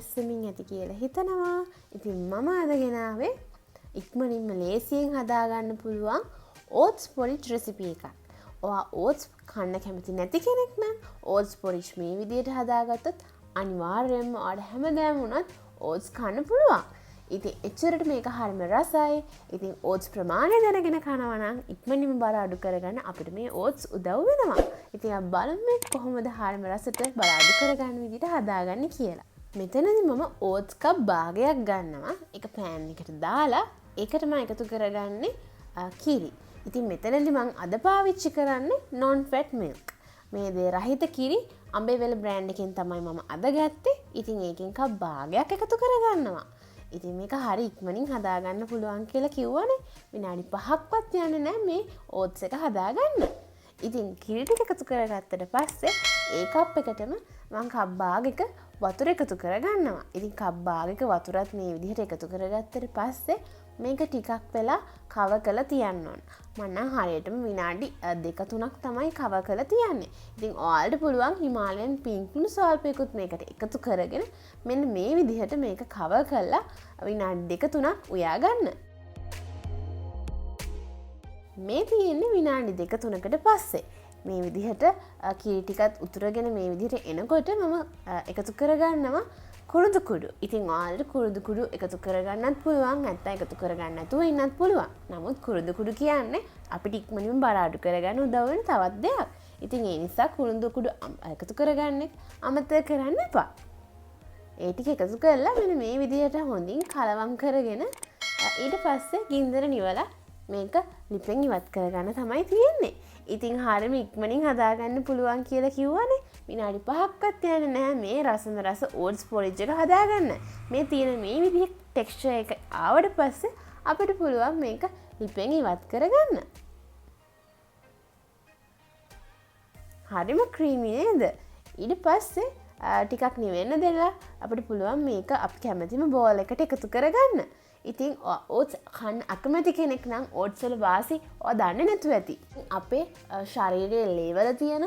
වෙස්සමින් ඇති කියලා හිතනවා. ඉතින් මම අද ගෙනාවේ ඉක්මනින්ම ලේසියෙන් හදාගන්න පුළුවන් oats porridge recipe එකක්. ඔයා oats කන්න කැමති නැති කෙනෙක් නම් oats porridge මේ විදිහට හදාගත්තොත් අනිවාර්යයෙන්ම ඔයාලට හැමදාම වුණත් oats කන්න පුළුවන්. ඉතින් එච්චරට මේක හරිම රසයි. ඉතින් oats ප්‍රමාණය දැනගෙන කනවා නම් ඉක්මනින්ම බර අඩු කරගන්න අපිට මේ oats උදව් වෙනවා. ඉතින් අපි බලමු කොහොමද හරිම රසට බර අඩු කරගන්න විදිහට හදාගන්නේ කියලා. මෙතනදී මම oats කප් භාගයක් ගන්නවා. ඒක pan එකට දාලා ඒකට මම එකතු කරගන්නේ කිරි. ඉතින් මෙතනදී මම අද පාවිච්චි කරන්නේ nonfat milk. මේ දේ රහිත කිරි අඹේවැල බ්‍රෑන්ඩ් එකෙන් තමයි මම අද ගත්තේ. ඉතින් ඒකෙන් කප් භාගයක් එකතු කරගන්නවා. ඉතින් මේක හරි ඉක්මනින් හදාගන්න පුළුවන් කියලා කිව්වනේ. විනාඩි 5ක්වත් යන්නේ නැහැ මේ oats එක හදාගන්න. ඉතින් කිරි ටික එකතු කරගත්තට පස්සේ ඒ කප් එකටම මම කප් භාගයක වතුර එකතු කරගන්නවා. ඉතින් කප් භාගයක වතුරත් මේ විදිහට එකතු කරගත්තට පස්සේ මේක ටිකක් වෙලා කව කරලා තියන්න ඕන. මම නම් හරියටම විනාඩි 2-3ක් තමයි කව කරලා තියන්නේ. ඉතින් ඔයාලට පුළුවන් himalayan pink ලුණු සල්පයකුත් මේකට එකතු කරගෙන මෙන්න මේ විදිහට මේක කව කරලා විනාඩි 2-3ක් උයා ගන්න. මේ තියෙන්නේ විනාඩි 2-3කට පස්සේ. මේ විදිහට කිරි ටිකත් උතුරගෙන මේ විදිහට එනකොට මම එකතු කරගන්නවා කුරුදු කුඩු. ඉතින් ඔයාලට කුරුදු කුඩු එකතු කරගන්නත් පුළුවන්, නැත්නම් එකතු කරගන්න නැතුව ඉන්නත් පුළුවන්. නමුත් කුරුදු කුඩු කියන්නේ අපිට ඉක්මනින්ම බර අඩු කරගන්න උදව් වෙන තවත් දෙයක්. ඉතින් ඒ නිසා කුරුදු කුඩු එකතු කරගන්න අමතක කරන්න එපා. ඒ ටික එකතු කරලා මෙන්න මේ විදිහට හොඳින් කලවම් කරගෙන ඊට පස්සේ ගින්දර නිවලා මේක ලිපෙන් ඉවත් කරගන්න තමයි තියෙන්නේ. ඉතින් හරියම ඉක්මනින් හදාගන්න පුළුවන් කියලා කිව්වනේ. විනාඩි 5ක්වත් යන්නේ නැහැ මේ රසම රස oats porridge එක හදාගන්න. මේ තියෙන මේ විදිහේ texture එක ආවට පස්සේ අපිට පුළුවන් මේක ලිපෙන් ඉවත් කරගන්න. හරියම creamy නේද? ඊට පස්සේ ටිකක් නිවෙන්න දෙලා අපිට පුළුවන් මේක අපි කැමතිම බෝල් එකට එකතු කරගන්න. ඉතින් oats කන්න අකමැති කෙනෙක් නම් oats වල වාසි ඔයා දන්නේ නැතුව ඇති. අපේ ශරීරයේ ලේවල තියෙන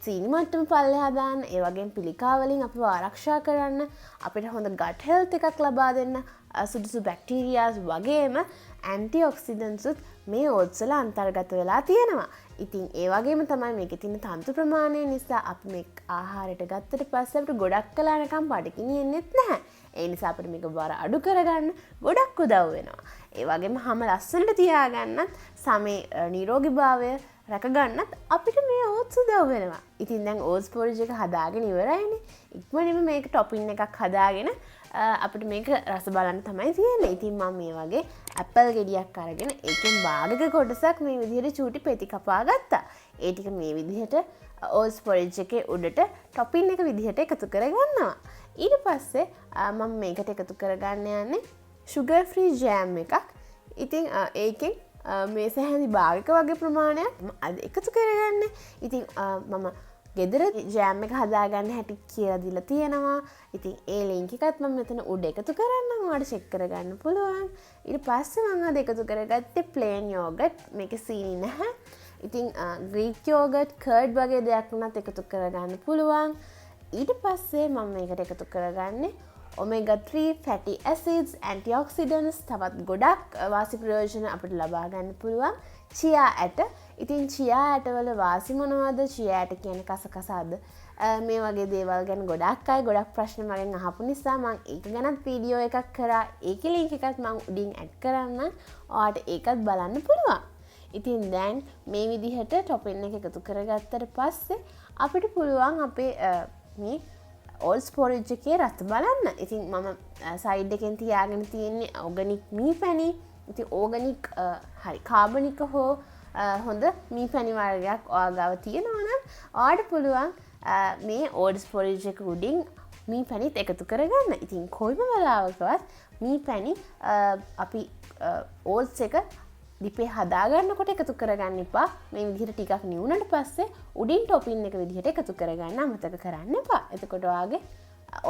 සීනි මට්ටම පල්ලෙහා දාන්න, ඒ වගේම පිළිකා වලින් අපිව ආරක්ෂා කරන්න, අපිට හොඳ gut health එකක් ලබා දෙන්න, සුදුසු බැක්ටීරියාස් වගේම ඇන්ටිඔක්සිඩන්ට්ස් උත් මේ oats වල අන්තර්ගත වෙලා තියෙනවා. ඉතින් ඒ වගේම තමයි මේකේ තියෙන තන්තු ප්‍රමාණය නිසා අපි මේ ආහාරයට ගත්තට පස්සේ අපිට ගොඩක් කලා නිකන් බඩගිනි එන්නෙත් නැහැ. ඒ නිසා අපිට මේක බර අඩු කරගන්න ගොඩක් උදව් වෙනවා. ඒ වගේම හැම ලස්සනට තියාගන්නත් සමේ නිරෝගීභාවය රැකගන්නත් අපිට මේ oats උදව් වෙනවා. ඉතින් දැන් oats porridge එක හදාගෙන ඉවරයිනේ. ඉක්මනින්ම මේක ටොපින් එකක් හදාගෙන අපිට මේක රස බලන්න තමයි තියෙන්නේ. ඉතින් මම මේ වගේ ඇපල් ගෙඩියක් අරගෙන ඒකෙන් භාගක කොටසක් මේ විදිහට චූටි පෙති කපා ගත්තා. ඒ ටික මේ විදිහට oats porridge එකේ උඩට ටොපින් එක විදිහට එකතු කරගන්නවා. ඊට පස්සේ මම මේකට එකතු කරගන්න යන්නේ sugar free jam එකක්. ඉතින් ඒකෙන් මේ සැහැඳි භාගක වගේ ප්‍රමාණයක් අද එකතු කරගන්න. ඉතින් මම ගෙදර ජෑම් එක හදාගන්න හැටි කියලා දීලා තියෙනවා. ඉතින් ඒ ලින්ක් එකත් මම මෙතන උඩ එකතු කරන්නම්. ඔයාලට චෙක් කරගන්න පුළුවන්. ඊට පස්සේ මම අද එකතු කරගත්තේ plain yogurt. මේකේ සීනි නැහැ. ඉතින් Greek yogurt, curd වගේ දෙයක් උනත් එකතු කරගන්න පුළුවන්. ඊට පස්සේ මම මේකට එකතු කරගන්නේ omega 3 fatty acids, antioxidants, තවත් ගොඩක් වාසි ප්‍රයෝජන අපිට ලබා ගන්න පුළුවන් chia ඇට. ඉතින් chia ඇට වල වාසි මොනවද? chia ඇට කියන්නේ කසකසාද? මේ වගේ දේවල් ගැන ගොඩක් අය ගොඩක් ප්‍රශ්න මගෙන් අහපු නිසා මම ඒක ගැනත් වීඩියෝ එකක් කරා. ඒකේ link එකත් මම උඩින් ඇඩ් කරන්න. ඔයාලට ඒකත් බලන්න පුළුවන්. ඉතින් දැන් මේ විදිහට ටොපින් එක එකතු කරගත්තට පස්සේ අපිට පුළුවන් අපේ මේ oats porridge එකේ රස බලන්න. ඉතින් මම සයිඩ් එකෙන් තියාගෙන තියෙන්නේ organic මී පැණි. ඉතින් organic හරි කාබනික හෝ හොඳ මී පැණි වර්ගයක් ඔයා ගාව තියෙනවා නම් ඔයාලට පුළුවන් මේ oats porridge එක උඩින් මී පැණිත් එකතු කරගන්න. ඉතින් කොයිම වෙලාවකවත් මී පැණි අපි oats එක ලිපේ හදාගන්නකොට එකතු කරගන්න එපා. මේ විදිහට ටිකක් නිවුනට පස්සේ උඩින් ටොපින් එක විදිහට එකතු කරගන්න අමතක කරන්න එපා. එතකොට ඔයාගේ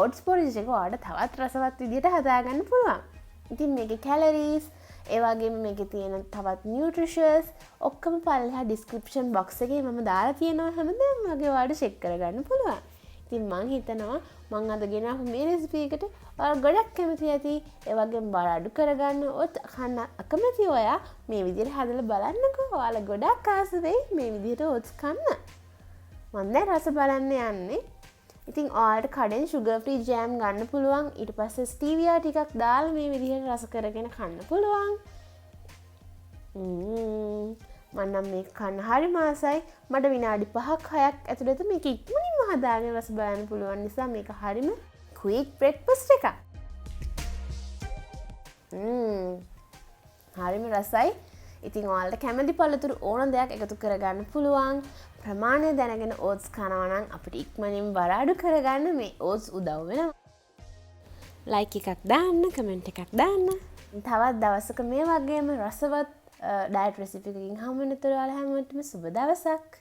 oats porridge එක ඔයාලට තවත් රසවත් විදිහට හදාගන්න පුළුවන්. ඉතින් මේකේ කැලරීස්, ඒ වගේම මේකේ තියෙන තවත් නියුට්‍රිෂන්ස් ඔක්කොම පල්ලෙහා ඩිස්ක්‍රිප්ෂන් බොක්ස් එකේ මම දාලා තියෙනවා. හැමදාම වගේ ඔයාලට චෙක් කරගන්න පුළුවන්. ඉතින් මං හිතනවා මං අද ගෙනාපු මේ රෙසිපි එකට ඔයාලා ගොඩක් කැමති ඇති. ඒ වගේම බර අඩු කරගන්න ඔත් කන්න අකමැති ඔයා මේ විදිහට හදලා බලන්නකෝ. ඔයාලා ගොඩක් ආස වෙයි මේ විදිහට ඔට්ස් කන්න. මම දැන් රස බලන්න යන්නේ. ඉතින් ඔයාලට කඩෙන් sugar free jam ගන්න පුළුවන්. ඊට පස්සේ stevia ටිකක් දාලා මේ විදිහට රස කරගෙන කන්න පුළුවන්. මන්නම් මේක කන්න හරි මාසයි. මට විනාඩි 5ක් 6ක් ඇතුළත මේක ඉක්මනින්ම හදාගෙන රස බලන්න පුළුවන් නිසා මේක හරිම quick breakfast එකක්. හරිම රසයි. ඉතින් ඔයාලට කැමති පළතුරු ඕන දෙයක් එකතු කරගන්න පුළුවන්. ප්‍රමාණය දැනගෙන oats කනවා නම් අපිට ඉක්මනින් බර අඩු කරගන්න මේ oats උදව් වෙනවා. like එකක් දාන්න, comment එකක් දාන්න. තවත් දවසක මේ වගේම රසවත් ඩයට් රෙසිපි එකකින් හමු වෙනතුරු ඔයාලා හැමෝටම සුබ දවසක්.